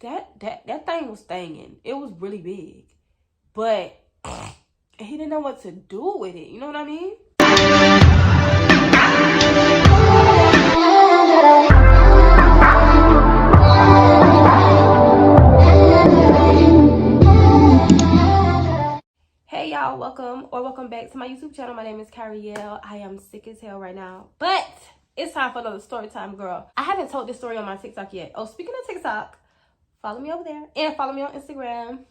that thing was stinging. It was really big. But he didn't know what to do with it. You know what I mean? Hey y'all, welcome back to my YouTube channel. My name is Kyrielle. I am sick as hell right now, but it's time for another story time, girl. I haven't told this story on my TikTok yet. Oh, speaking of TikTok, follow me over there and follow me on Instagram.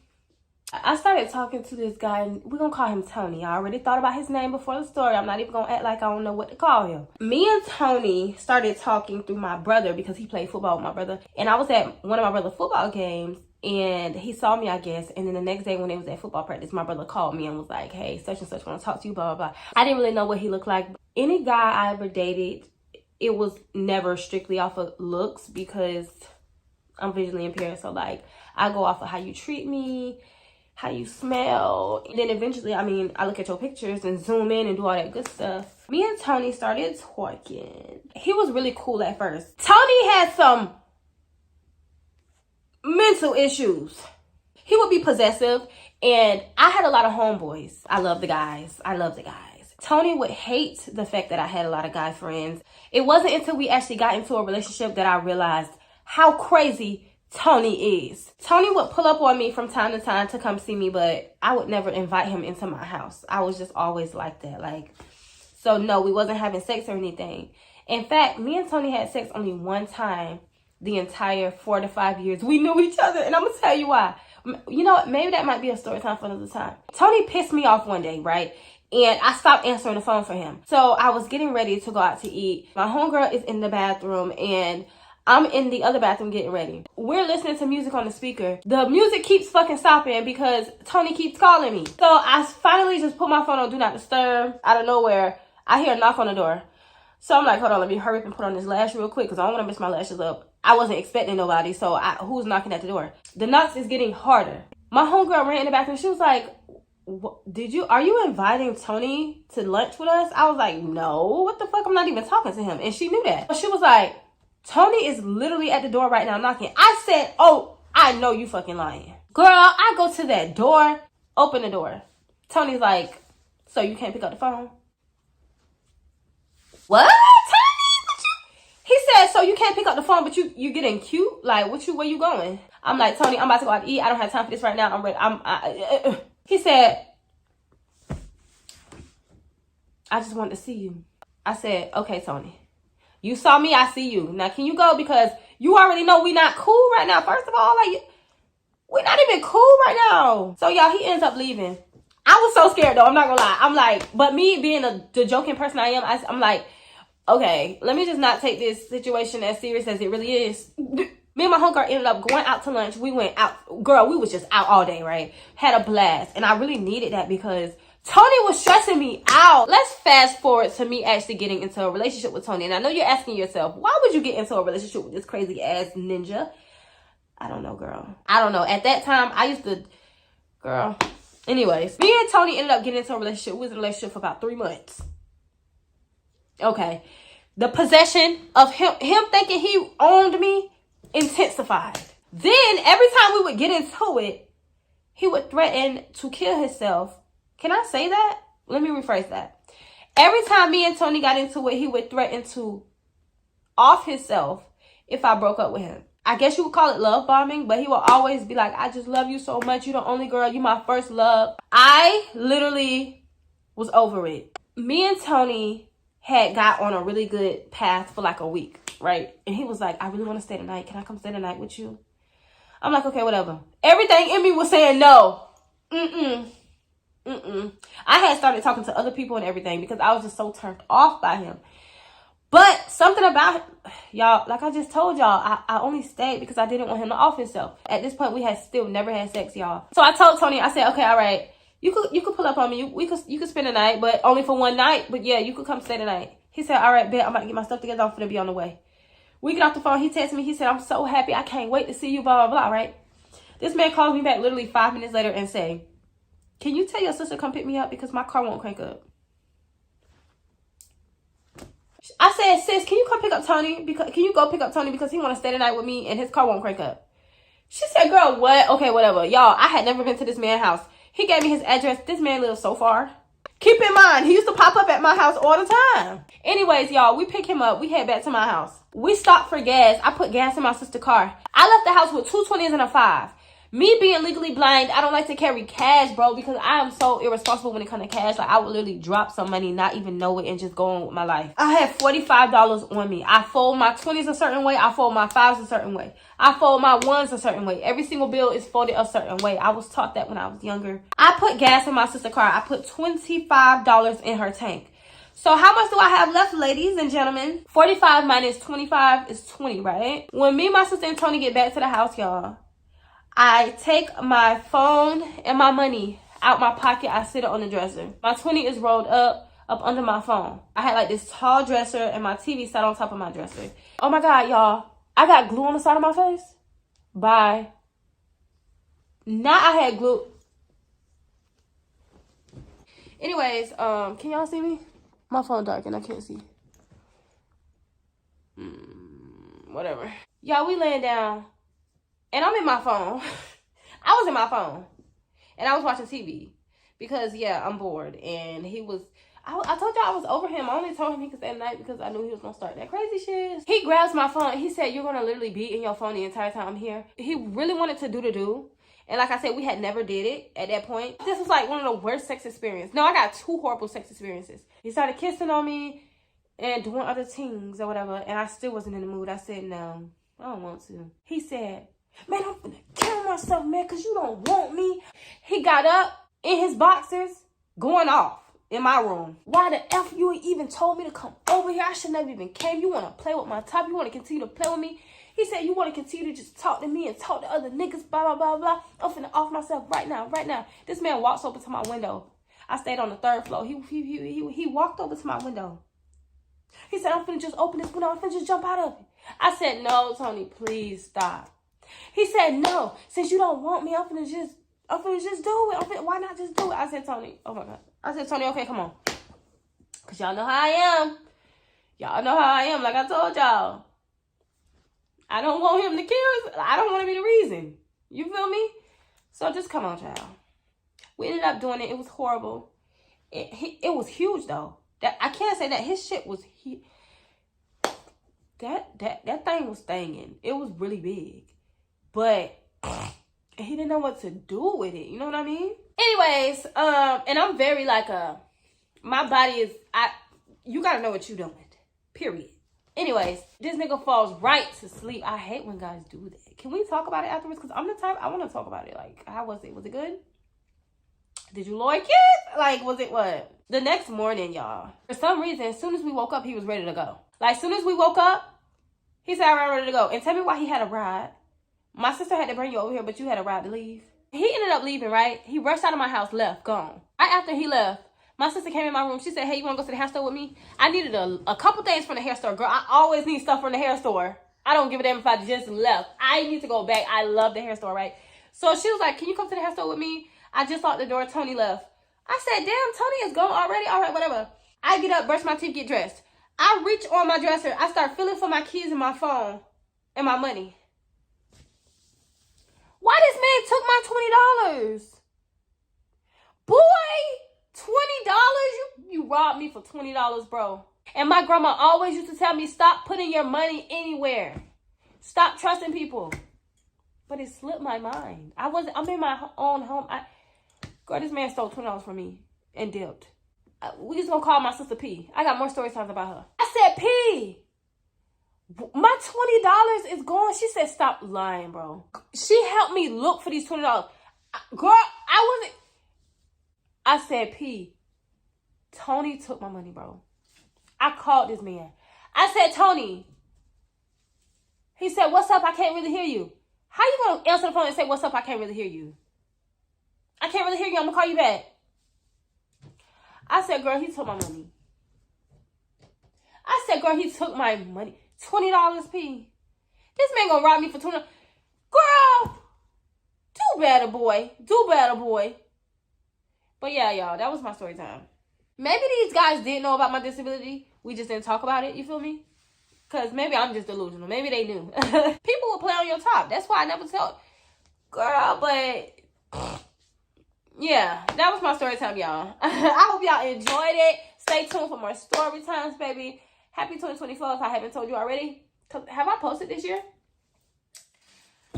I started talking to this guy, and we're gonna call him Tony. I already thought about his name before the story. I'm not even gonna act like I don't know what to call him. Me and Tony started talking through my brother because he played football with my brother, and I was at one of my brother's football games. And he saw me, I guess. And then the next day when they was at football practice, my brother called me and was like, hey, such and such want to talk to you, blah, blah, blah. I didn't really know what he looked like. Any guy I ever dated, it was never strictly off of looks because I'm visually impaired. So, like, I go off of how you treat me, how you smell. And then eventually, I look at your pictures and zoom in and do all that good stuff. Me and Tony started talking. He was really cool at first. Tony had some mental issues. He would be possessive, and I had a lot of homeboys. I love the guys. Tony would hate the fact that I had a lot of guy friends. It wasn't until we actually got into a relationship that I realized how crazy Tony is. Tony would pull up on me from time to time to come see me, but I would never invite him into my house. I was just always like that. So no, we wasn't having sex or anything. In fact, me and Tony had sex only one time the entire 4 to 5 years we knew each other, and I'm gonna tell you why. You know what, maybe that might be a story time for another time. Tony pissed me off one day, right? And I stopped answering the phone for him. So I was getting ready to go out to eat. My homegirl is in the bathroom, and I'm in the other bathroom getting ready. We're listening to music on the speaker. The music keeps fucking stopping because Tony keeps calling me. So I finally just put my phone on Do Not Disturb. Out of nowhere, I hear a knock on the door. So I'm like, hold on, let me hurry up and put on this lash real quick because I don't want to mess my lashes up. I wasn't expecting nobody, so who's knocking at the door? The knocks is getting harder. My homegirl ran in the bathroom. She was like, are you inviting Tony to lunch with us? I was like, no, what the fuck? I'm not even talking to him. And she knew that. She was like, Tony is literally at the door right now knocking. I said, oh, I know you fucking lying. Girl, I go to that door, open the door. Tony's like, so you can't pick up the phone? What? Tony? He said, so you can't pick up the phone, but you getting cute? Like, where you going? I'm like, Tony, I'm about to go out to eat. I don't have time for this right now. I'm ready. He said, I just wanted to see you. I said, okay, Tony. You saw me, I see you. Now, can you go? Because you already know we not cool right now. First of all, we're not even cool right now. So, y'all, he ends up leaving. I was so scared, though. I'm not gonna lie. I'm like, but me being the joking person I am, I'm like, okay, let me just not take this situation as serious as it really is. Me and my homegirl ended up going out to lunch. We went out. Girl, we was just out all day, right? Had a blast. And I really needed that because Tony was stressing me out. Let's fast forward to me actually getting into a relationship with Tony. And I know you're asking yourself, why would you get into a relationship with this crazy ass ninja? I don't know, girl. I don't know. At that time, I used to, girl. Anyways, me and Tony ended up getting into a relationship. We was in a relationship for about 3 months. Okay. The possession of him thinking he owned me intensified. Then every time we would get into it, he would threaten to kill himself. Can I say that? Let me rephrase that. Every time me and Tony got into it, he would threaten to off himself if I broke up with him. I guess you would call it love bombing, but he will always be like, I just love you so much. You're the only girl. You're my first love. I literally was over it. Me and Tony had got on a really good path for like a week, right? And he was like, I really want to stay tonight. Can I come stay the night with you? I'm like, okay, whatever. Everything in me was saying no. I had started talking to other people and everything because I was just so turned off by him. But something about y'all, like I just told y'all, I only stayed because I didn't want him to off himself. At this point, we had still never had sex, y'all. So I told Tony, I said, okay, all right, you could pull up on me. You could spend the night, but only for one night. But yeah, you could come stay the night. He said, all right, bet, I'm about to get my stuff together. I'm finna be on the way. We get off the phone. He texted me. He said, I'm so happy. I can't wait to see you, blah, blah, blah, right? This man calls me back literally 5 minutes later and say, can you tell your sister to come pick me up because my car won't crank up? I said, sis, can you come pick up Tony? Can you go pick up Tony because he want to stay the night with me and his car won't crank up? She said, girl, what? Okay, whatever. Y'all, I had never been to this man's house. He gave me his address. This man lives so far. Keep in mind, he used to pop up at my house all the time. Anyways, y'all, we pick him up. We head back to my house. We stopped for gas. I put gas in my sister's car. I left the house with 2 20s and a 5. Me being legally blind, I don't like to carry cash, bro, because I am so irresponsible when it comes to cash. Like, I would literally drop some money, not even know it, and just go on with my life. I had $45 on me. I fold my 20s a certain way. I fold my 5s a certain way. I fold my 1s a certain way. Every single bill is folded a certain way. I was taught that when I was younger. I put gas in my sister's car. I put $25 in her tank. So how much do I have left, ladies and gentlemen? 45 minus 25 is 20, right? When me, my sister, and Tony get back to the house, y'all, I take my phone and my money out my pocket. I sit it on the dresser. My 20 is rolled up under my phone. I had like this tall dresser and my TV sat on top of my dresser. Oh my God, y'all. I got glue on the side of my face. Bye. Now I had glue. Anyways, can y'all see me? My phone dark and I can't see. Whatever. Y'all, we laying down. And I'm in my phone. I was in my phone. And I was watching TV. Because, yeah, I'm bored. And he was... I told y'all I was over him. I only told him he could stay at night because I knew he was going to start that crazy shit. He grabs my phone. He said, you're going to literally be in your phone the entire time I'm here. He really wanted to do. And like I said, we had never did it at that point. This was like one of the worst sex experiences. No, I got 2 horrible sex experiences. He started kissing on me and doing other things or whatever. And I still wasn't in the mood. I said, no, I don't want to. He said... man, I'm gonna kill myself, man, because you don't want me. He got up in his boxers, going off in my room. Why the F you even told me to come over here? I should never even came. You want to play with my top? You want to continue to play with me? He said, you want to continue to just talk to me and talk to other niggas, blah, blah, blah, blah. I'm finna off myself right now, right now. This man walks over to my window. I stayed on the 3rd floor. He walked over to my window. He said, I'm finna just open this window. I'm finna just jump out of it. I said, no, Tony, please stop. He said, no, since you don't want me, I'm finna just do it. Why not just do it? I said, Tony, oh my God. I said, Tony, okay, come on. Because y'all know how I am. Y'all know how I am, like I told y'all. I don't want him to kill us. I don't want to be the reason. You feel me? So just come on, child. We ended up doing it. It was horrible. It was huge, though. That I can't say that. His shit was... That thing was stinging. It was really big. But he didn't know what to do with it. You know what I mean? Anyways, and I'm very like my body is, you gotta know what you're doing. Period. Anyways, this nigga falls right to sleep. I hate when guys do that. Can we talk about it afterwards? Because I'm the type, I want to talk about it. Like, how was it? Was it good? Did you like it? Like, was it what? The next morning, y'all, for some reason, as soon as we woke up, he was ready to go. Like, as soon as we woke up, he said, I'm ready to go. And tell me why he had a ride. My sister had to bring you over here, but you had a ride to leave. He ended up leaving, right? He rushed out of my house, left, gone. Right after he left, my sister came in my room. She said, hey, you want to go to the hair store with me? I needed a couple things from the hair store. Girl, I always need stuff from the hair store. I don't give a damn if I just left. I need to go back. I love the hair store, right? So she was like, can you come to the hair store with me? I just locked the door. Tony left. I said, damn, Tony is gone already? All right, whatever. I get up, brush my teeth, get dressed. I reach on my dresser. I start feeling for my keys and my phone and my money. Why this man took my $20? Boy, $20? You robbed me for $20, bro. And my grandma always used to tell me, stop putting your money anywhere. Stop trusting people. But it slipped my mind. I'm in my own home. Girl, this man stole $20 from me and dipped. We just gonna call my sister P. I got more story times about her. I said, P, my $20 is gone. She said, stop lying, bro. She helped me look for these $20. Girl, I said, P, Tony took my money, bro. I called this man. I said, Tony. He said, what's up? I can't really hear you. How you gonna answer the phone and say, what's up? I can't really hear you. I can't really hear you. I'm gonna call you back. I said, girl, he took my money. I said, girl, he took my money. $20, P. This man gonna rob me for $20. Girl, do better, boy. Do better, boy. But yeah, y'all, that was my story time. Maybe these guys didn't know about my disability. We just didn't talk about it, you feel me? Because maybe I'm just delusional. Maybe they knew. People will play on your top. That's why I never tell. girl, but yeah, that was my story time, y'all. I hope y'all enjoyed it. Stay tuned for more story times, baby. Happy 2024 if I haven't told you already. Have I posted this year?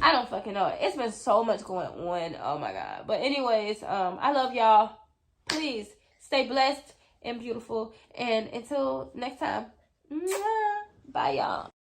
I don't fucking know. It's been so much going on. Oh my God. But anyways, I love y'all. Please stay blessed and beautiful. And until next time, bye y'all.